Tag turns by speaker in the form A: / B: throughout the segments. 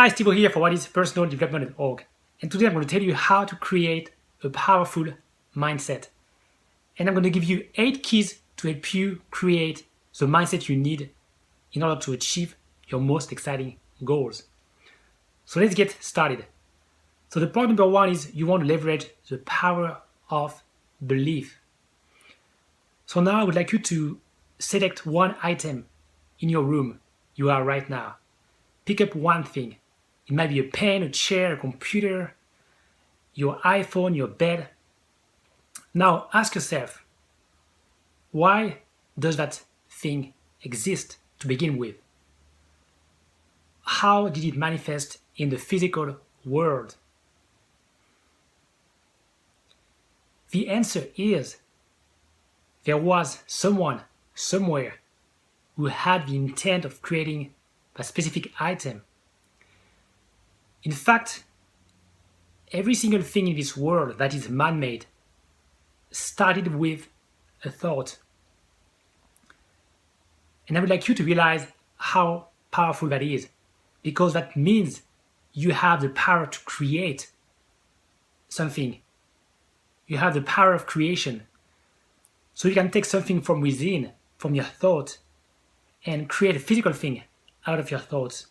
A: Hi, Steve here for Whatispersonaldevelopment.org, and today I'm going to tell you how to create a powerful mindset. And I'm going to give you 8 keys to help you create the mindset you need in order to achieve your most exciting goals. So let's get started. So the point number 1 is you want to leverage the power of belief. So now I would like you to select one item in your room you are right now. Pick up one thing. It might be a pen, a chair, a computer, your iPhone, your bed. Now ask yourself, why does that thing exist to begin with? How did it manifest in the physical world? The answer is there was someone, somewhere, who had the intent of creating a specific item. In fact, every single thing in this world that is man-made started with a thought. And I would like you to realize how powerful that is, because that means you have the power to create something. You have the power of creation. So you can take something from within, from your thought, and create a physical thing out of your thoughts.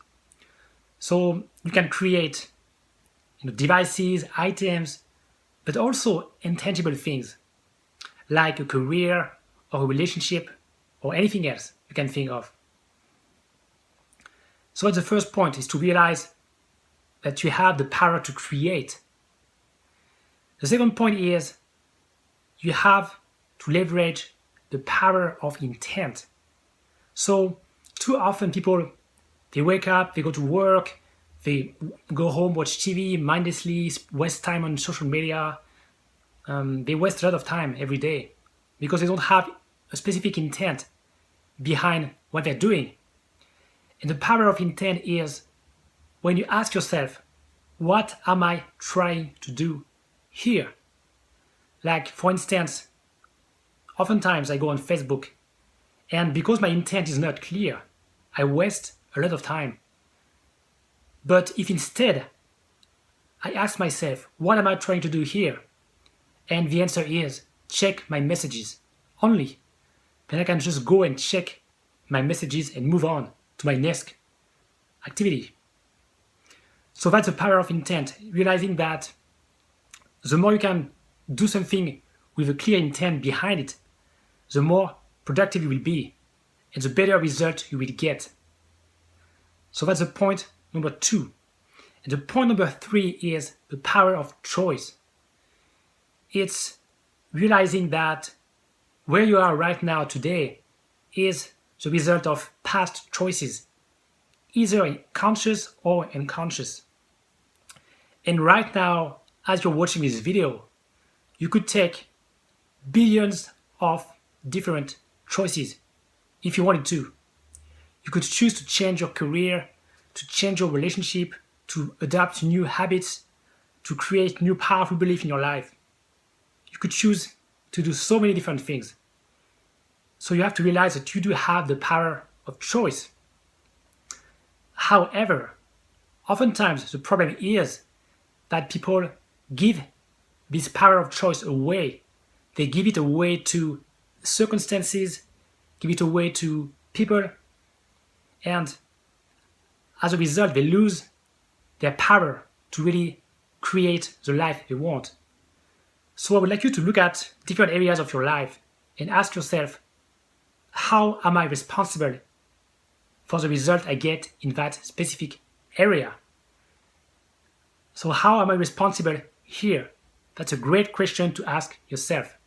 A: So you can create devices, items, but also intangible things like a career or a relationship or anything else you can think of. So the first point is to realize that you have the power to create. The second point is you have to leverage the power of intent. So too often people, they wake up, they go to work, they go home, watch TV mindlessly, waste time on social media. They waste a lot of time every day because they don't have a specific intent behind what they're doing. And the power of intent is when you ask yourself, what am I trying to do here? Like, for instance, oftentimes I go on Facebook, and because my intent is not clear, I waste a lot of time. But if instead I ask myself, what am I trying to do here? And the answer is, check my messages only. Then I can just go and check my messages and move on to my next activity. So that's the power of intent, realizing that the more you can do something with a clear intent behind it, the more productive you will be and the better result you will get. So that's the point number 2. And the point number 3 is the power of choice. It's realizing that where you are right now today is the result of past choices, either conscious or unconscious. And right now, as you're watching this video, you could take billions of different choices if you wanted to. You could choose to change your career, to change your relationship, to adapt new habits, to create new powerful belief in your life. You could choose to do so many different things. So you have to realize that you do have the power of choice. However, oftentimes the problem is that people give this power of choice away. They give it away to circumstances, give it away to people, and as a result, they lose their power to really create the life they want. So I would like you to look at different areas of your life and ask yourself, how am I responsible for the result I get in that specific area? So how am I responsible here? That's a great question to ask yourself.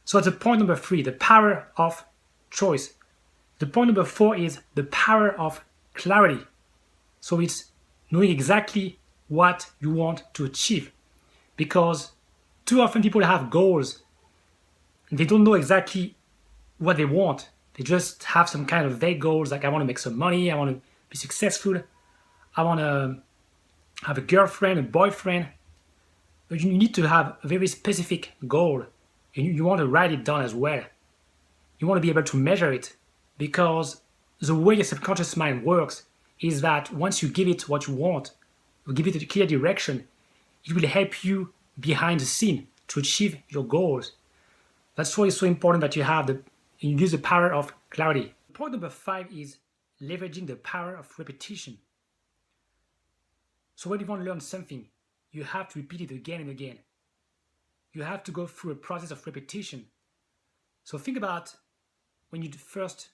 A: So that's the point number 3, the power of choice. The point number 4 is the power of clarity. So it's knowing exactly what you want to achieve. Because too often people have goals and they don't know exactly what they want. They just have some kind of vague goals like I want to make some money, I want to be successful, I want to have a girlfriend, a boyfriend. But you need to have a very specific goal and you want to write it down as well. You want to be able to measure it because the way your subconscious mind works is that once you give it what you want, you give it a clear direction, it will help you behind the scene to achieve your goals. That's why it's so important that you use the power of clarity. Point number 5 is leveraging the power of repetition. So when you want to learn something, you have to repeat it again and again. You have to go through a process of repetition. So think about when you first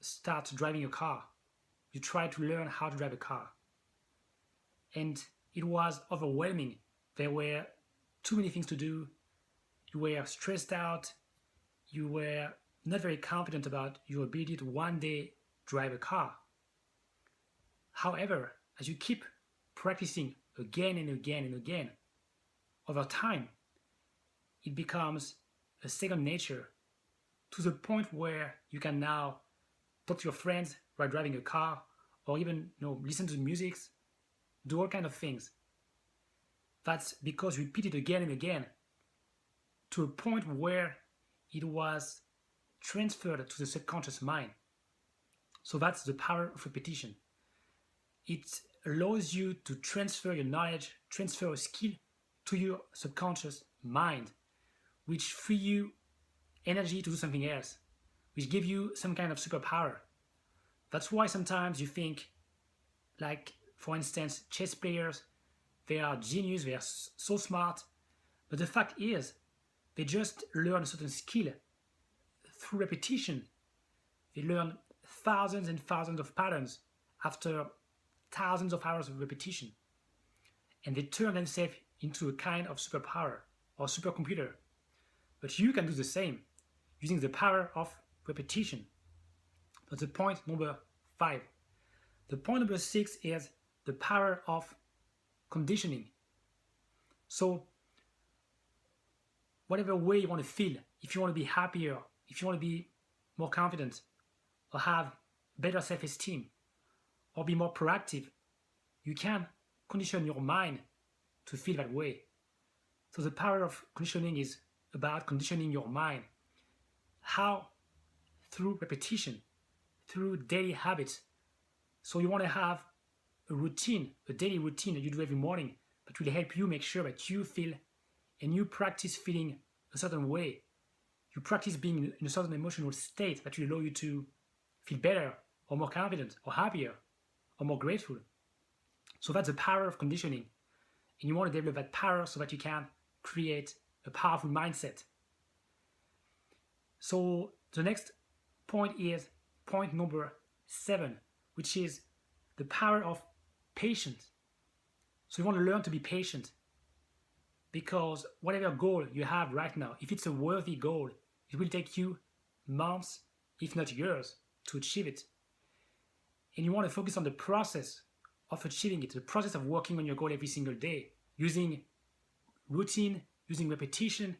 A: start driving a car. You try to learn how to drive a car. And it was overwhelming. There were too many things to do. You were stressed out. You were not very confident about your ability to one day drive a car. However, as you keep practicing again and again and again, over time, it becomes a second nature to the point where you can now talk to your friends while driving a car, or even listen to music, do all kinds of things. That's because you repeat it again and again to a point where it was transferred to the subconscious mind. So that's the power of repetition. It allows you to transfer your knowledge, transfer a skill to your subconscious mind, which free you energy to do something else, which give you some kind of superpower. That's why sometimes you think, like, for instance, chess players, they are genius, they are so smart, but the fact is, they just learn a certain skill through repetition. They learn thousands and thousands of patterns after thousands of hours of repetition. And they turn themselves into a kind of superpower or supercomputer. But you can do the same using the power of repetition. That's the point number 5. The point number 6 is the power of conditioning. So, whatever way you want to feel, if you want to be happier, if you want to be more confident, or have better self-esteem, or be more proactive, you can condition your mind to feel that way. So the power of conditioning is about conditioning your mind. How? Through repetition, through daily habits. So you want to have a routine, a daily routine that you do every morning that will help you make sure that you feel and you practice feeling a certain way. You practice being in a certain emotional state that will allow you to feel better or more confident or happier or more grateful. So that's the power of conditioning. And you want to develop that power so that you can create a powerful mindset. So the next point is point number 7, which is the power of patience. So you want to learn to be patient, because whatever goal you have right now, if it's a worthy goal, it will take you months, if not years, to achieve it. And you want to focus on the process of achieving it, the process of working on your goal every single day, using routine, using repetition,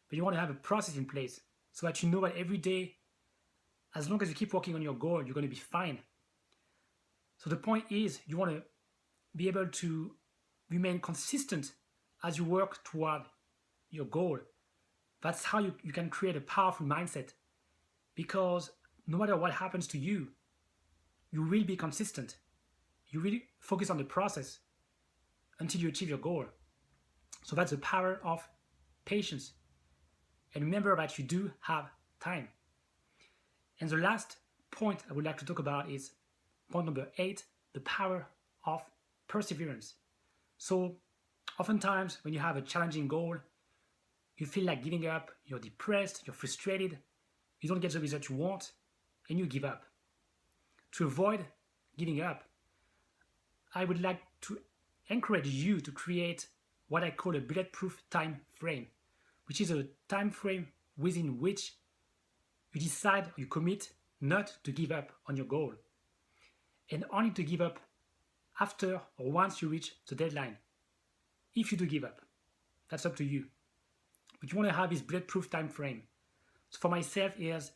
A: but you want to have a process in place so that you know that every day, as long as you keep working on your goal, you're going to be fine. So the point is, you want to be able to remain consistent as you work toward your goal. That's how you can create a powerful mindset, because no matter what happens to you, you will be consistent. You really focus on the process until you achieve your goal. So that's the power of patience. And remember that you do have time. And the last point I would like to talk about is point number 8, the power of perseverance. So oftentimes when you have a challenging goal, you feel like giving up, you're depressed, you're frustrated, you don't get the result you want, and you give up. To avoid giving up, I would like to encourage you to create what I call a bulletproof time frame, which is a time frame within which you decide, you commit not to give up on your goal, and only to give up after or once you reach the deadline. If you do give up, that's up to you. But you want to have this bulletproof time frame. So for myself, is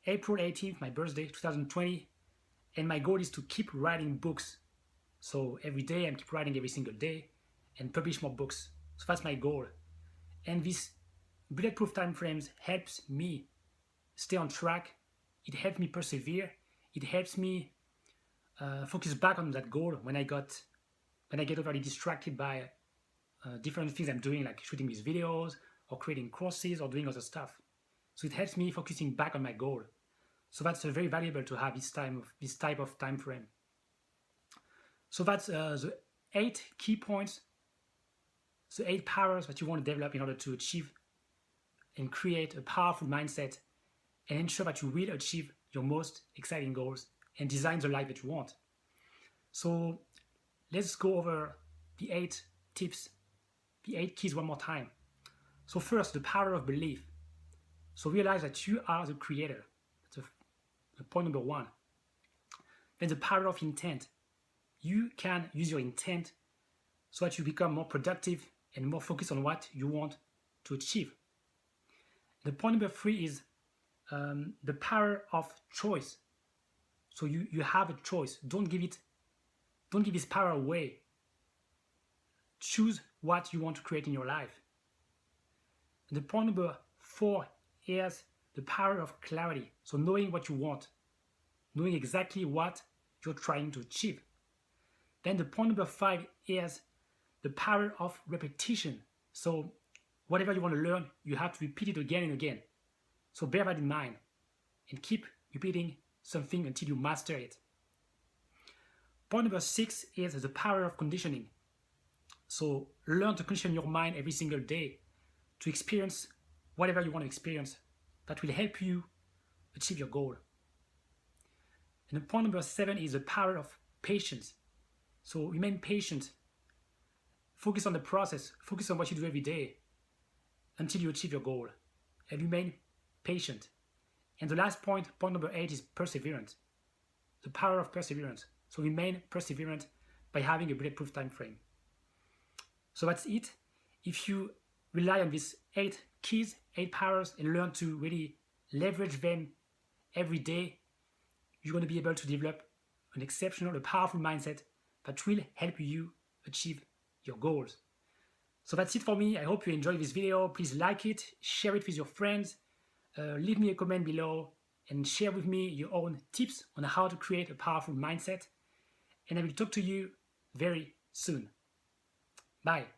A: April 18th, my birthday, 2020, and my goal is to keep writing books. So every day, I'm keep writing every single day and publish more books. So that's my goal. And this bulletproof time frames helps me stay on track. It helps me persevere. It helps me focus back on that goal when I get overly distracted by different things I'm doing, like shooting these videos or creating courses or doing other stuff. So it helps me focusing back on my goal. So that's very valuable to have this type of time frame. So that's the 8 key points, the 8 powers that you want to develop in order to achieve and create a powerful mindset and ensure that you will achieve your most exciting goals and design the life that you want. So let's go over the 8 tips, the 8 keys one more time. So first, the power of belief. So realize that you are the creator. That's the point number 1. Then the power of intent. You can use your intent so that you become more productive and more focused on what you want to achieve. The point number 3 is the power of choice. So you have a choice. Don't give this power away. Choose what you want to create in your life. And the point number 4 is the power of clarity. So knowing what you want, knowing exactly what you're trying to achieve. Then the point number 5 is the power of repetition. So whatever you want to learn, you have to repeat it again and again. So bear that in mind and keep repeating something until you master it. Point number 6 is the power of conditioning. So learn to condition your mind every single day to experience whatever you want to experience that will help you achieve your goal. And the point number 7 is the power of patience. So remain patient. Focus on the process. Focus on what you do every day until you achieve your goal. And remain patient. And the last point, point number 8, is perseverance. The power of perseverance. So remain perseverant by having a bulletproof time frame. So that's it. If you rely on these 8 keys, 8 powers, and learn to really leverage them every day, you're going to be able to develop an exceptional, a powerful mindset that will help you achieve your goals. So that's it for me. I hope you enjoyed this video. Please like it, share it with your friends, leave me a comment below, and share with me your own tips on how to create a powerful mindset. And I will talk to you very soon. Bye.